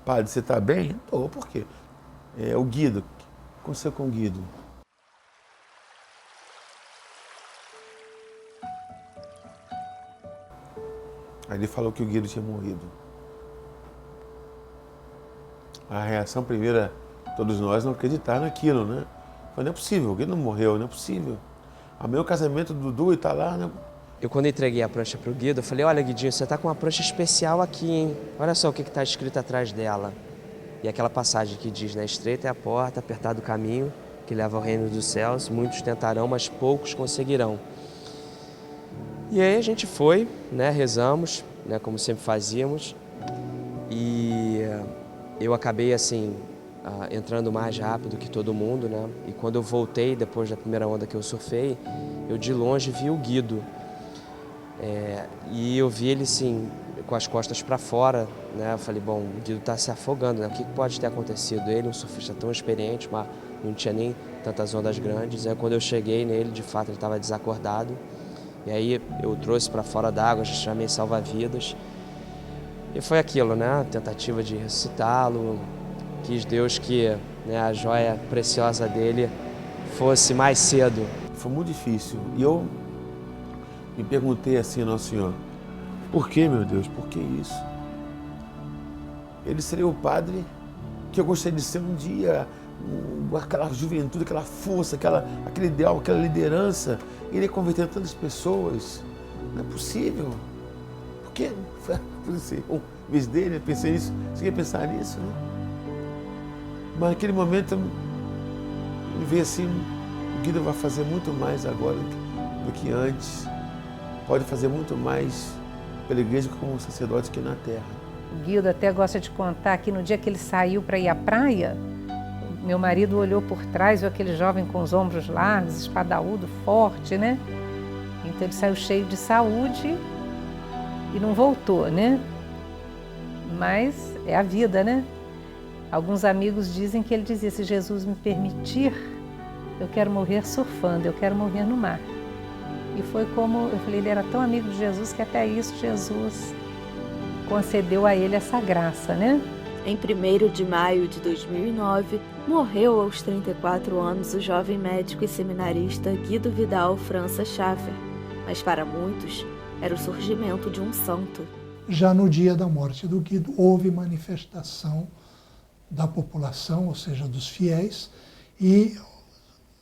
Padre, você está bem? Estou, por quê? O Guido, o que aconteceu com o Guido? Aí ele falou que o Guido tinha morrido. A reação primeira, todos nós não acreditaram naquilo, né? Falei, não é possível, o Guido não morreu, não é possível. Amanhã o casamento do Dudu e tá lá, né? Eu, quando entreguei a prancha pro Guido, eu falei, olha, Guidinho, você tá com uma prancha especial aqui, hein? Olha só o que tá escrito atrás dela. E aquela passagem que diz, né? Estreita é a porta, apertado o caminho, que leva ao reino dos céus. Muitos tentarão, mas poucos conseguirão. E aí a gente foi, né? Rezamos, né? Como sempre fazíamos. E eu acabei, assim, entrando mais rápido que todo mundo, né? E quando eu voltei, depois da primeira onda que eu surfei, eu de longe vi o Guido. E eu vi ele, assim, com as costas para fora, né? Eu falei, bom, o Guido está se afogando, né? O que pode ter acontecido? Ele, um surfista tão experiente, mas não tinha nem tantas ondas grandes. Aí quando eu cheguei nele, de fato, ele estava desacordado. E aí eu trouxe para fora d'água, chamei salva-vidas. E foi aquilo, né? A tentativa de ressuscitá-lo. Quis Deus que, né, a joia preciosa dele fosse mais cedo. Foi muito difícil. E eu me perguntei assim, Nosso Senhor, por que, meu Deus, por que isso? Ele seria o padre que eu gostaria de ser um dia, aquela juventude, aquela força, aquele ideal, aquela liderança. Ele ia converter tantas pessoas. Não é possível. Por que? Em vez dele, eu pensei nisso. Você quer pensar nisso, né? Mas naquele momento me veio assim, o Guido vai fazer muito mais agora do que antes. Pode fazer muito mais pela igreja como sacerdote aqui na terra. O Guido até gosta de contar que no dia que ele saiu para ir à praia, meu marido olhou por trás, viu aquele jovem com os ombros largos, espadaúdo, forte, né? Então ele saiu cheio de saúde e não voltou, né? Mas é a vida, né? Alguns amigos dizem que ele dizia, se Jesus me permitir, eu quero morrer surfando, eu quero morrer no mar. E foi como, eu falei, ele era tão amigo de Jesus que até isso Jesus concedeu a ele essa graça, né? Em 1º de maio de 2009, morreu aos 34 anos o jovem médico e seminarista Guido Vidal França Schaffer. Mas para muitos, era o surgimento de um santo. Já no dia da morte do Guido, houve manifestação da população, ou seja, dos fiéis, e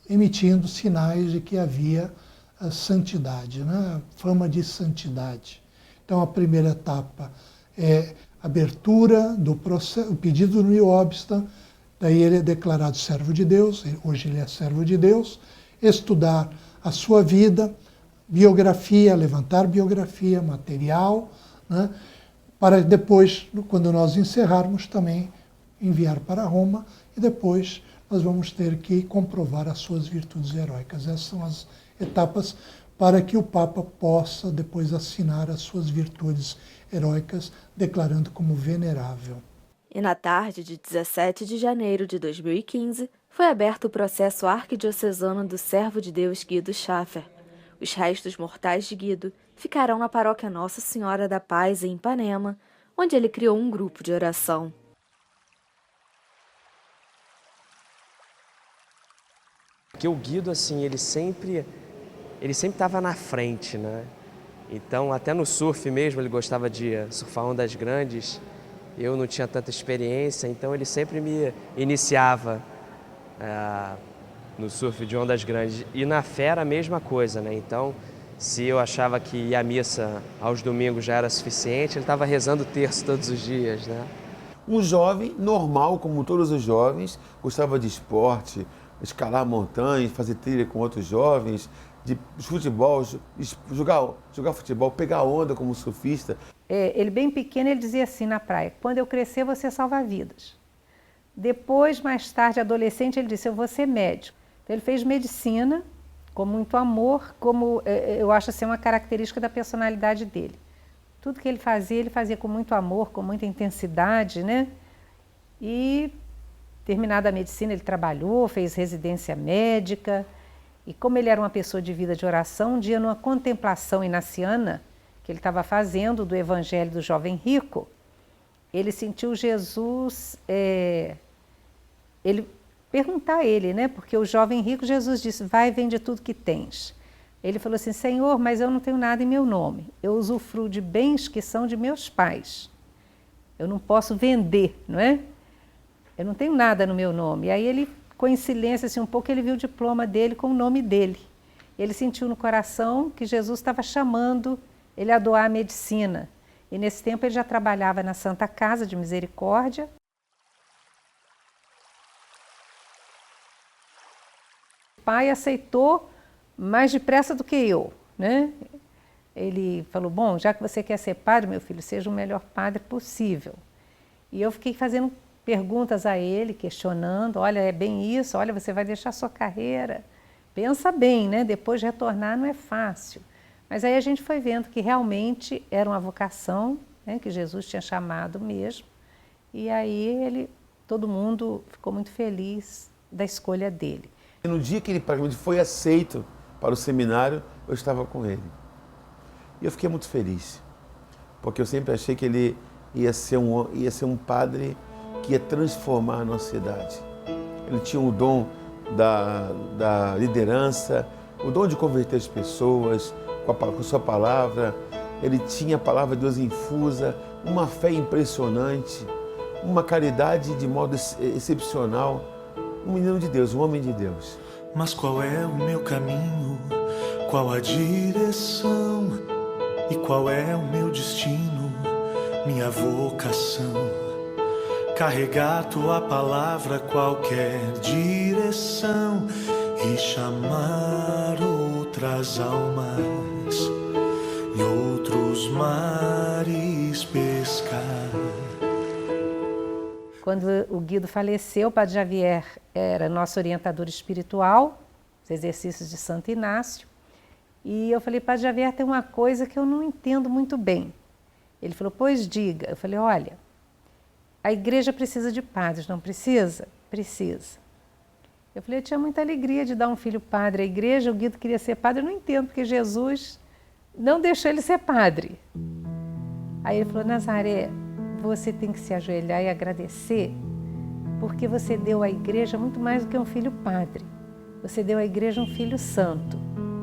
emitindo sinais de que havia a santidade, né? Fama de santidade. Então, a primeira etapa é abertura do processo, o pedido no iobsta, daí ele é declarado servo de Deus, hoje ele é servo de Deus, estudar a sua vida, biografia, levantar biografia, material, né? Para depois, quando nós encerrarmos, também enviar para Roma e depois nós vamos ter que comprovar as suas virtudes heróicas. Essas são as etapas para que o Papa possa depois assinar as suas virtudes heróicas, declarando como venerável. E na tarde de 17 de janeiro de 2015, foi aberto o processo arquidiocesano do servo de Deus Guido Schaffer. Os restos mortais de Guido ficarão na paróquia Nossa Senhora da Paz, em Ipanema, onde ele criou um grupo de oração. Porque o Guido, assim, ele sempre estava na frente, né? Então, até no surf mesmo, ele gostava de surfar ondas grandes. Eu não tinha tanta experiência, então ele sempre me iniciava no surf de ondas grandes. E na fé era a mesma coisa, né? Então, se eu achava que ir à missa aos domingos já era suficiente, ele estava rezando o terço todos os dias, né? Um jovem normal, como todos os jovens, gostava de esporte, escalar montanhas, fazer trilha com outros jovens, de futebol, jogar futebol, pegar onda como surfista. Ele bem pequeno, ele dizia assim na praia, quando eu crescer, você salva vidas. Depois, mais tarde, adolescente, ele disse, eu vou ser médico. Então, ele fez medicina com muito amor, como eu acho assim, uma característica da personalidade dele. Tudo que ele fazia com muito amor, com muita intensidade, né? E, terminada a medicina, ele trabalhou, fez residência médica. E como ele era uma pessoa de vida de oração, um dia numa contemplação inaciana que ele estava fazendo do Evangelho do Jovem Rico, ele sentiu Jesus, ele perguntar a ele, né? Porque o jovem rico, Jesus disse, vai e vende tudo que tens. Ele falou assim, Senhor, mas eu não tenho nada em meu nome. Eu usufruo de bens que são de meus pais. Eu não posso vender, não é? Eu não tenho nada no meu nome. E aí ele, com em silêncio assim, um pouco, ele viu o diploma dele com o nome dele. Ele sentiu no coração que Jesus estava chamando ele a doar a medicina. E nesse tempo ele já trabalhava na Santa Casa de Misericórdia. O pai aceitou mais depressa do que eu, né? Ele falou, bom, já que você quer ser padre, meu filho, seja o melhor padre possível. E eu fiquei fazendo perguntas a ele, questionando, olha, é bem isso, olha, você vai deixar sua carreira. Pensa bem, né? Depois de retornar não é fácil. Mas aí a gente foi vendo que realmente era uma vocação, né, que Jesus tinha chamado mesmo. E aí todo mundo ficou muito feliz da escolha dele. E no dia que ele praticamente foi aceito para o seminário, eu estava com ele. E eu fiquei muito feliz, porque eu sempre achei que ele ia ser um padre que ia transformar a nossa cidade. Ele tinha o dom da liderança, o dom de converter as pessoas com a sua palavra. Ele tinha a palavra de Deus infusa, uma fé impressionante, uma caridade de modo excepcional. Um menino de Deus, um homem de Deus. Mas qual é o meu caminho? Qual a direção? E qual é o meu destino? Minha vocação? Carregar tua palavra qualquer direção e chamar outras almas e outros mares pescar. Quando o Guido faleceu, o Padre Javier era nosso orientador espiritual, os exercícios de Santo Inácio. E eu falei, Padre Javier, tem uma coisa que eu não entendo muito bem. Ele falou, pois diga. Eu falei, olha, a igreja precisa de padres, não precisa? Precisa. Eu falei, eu tinha muita alegria de dar um filho padre à igreja, o Guido queria ser padre, eu não entendo, porque Jesus não deixou ele ser padre. Aí ele falou, Nazaré, você tem que se ajoelhar e agradecer, porque você deu à igreja muito mais do que um filho padre. Você deu à igreja um filho santo.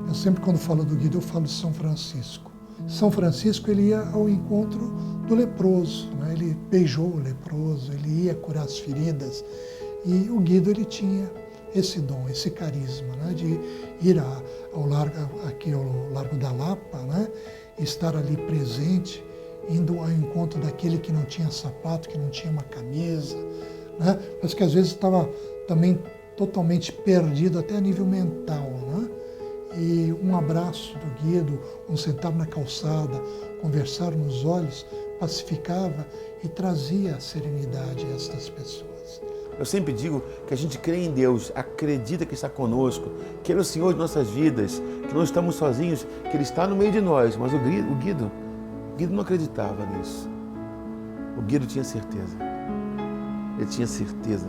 Eu sempre, quando falo do Guido, eu falo de São Francisco. São Francisco, ele ia ao encontro do leproso, né? Ele beijou o leproso, ele ia curar as feridas. E o Guido, ele tinha esse dom, esse carisma, né? De ir ao Largo da Lapa, né? E estar ali presente, indo ao encontro daquele que não tinha sapato, que não tinha uma camisa, né? Mas que às vezes estava também totalmente perdido, até a nível mental, né? E um abraço do Guido, um sentar na calçada, conversar nos olhos, pacificava e trazia a serenidade a estas pessoas. Eu sempre digo que a gente crê em Deus, acredita que está conosco, que Ele é o Senhor de nossas vidas, que não estamos sozinhos, que Ele está no meio de nós. Mas o Guido não acreditava nisso. O Guido tinha certeza. Ele tinha certeza.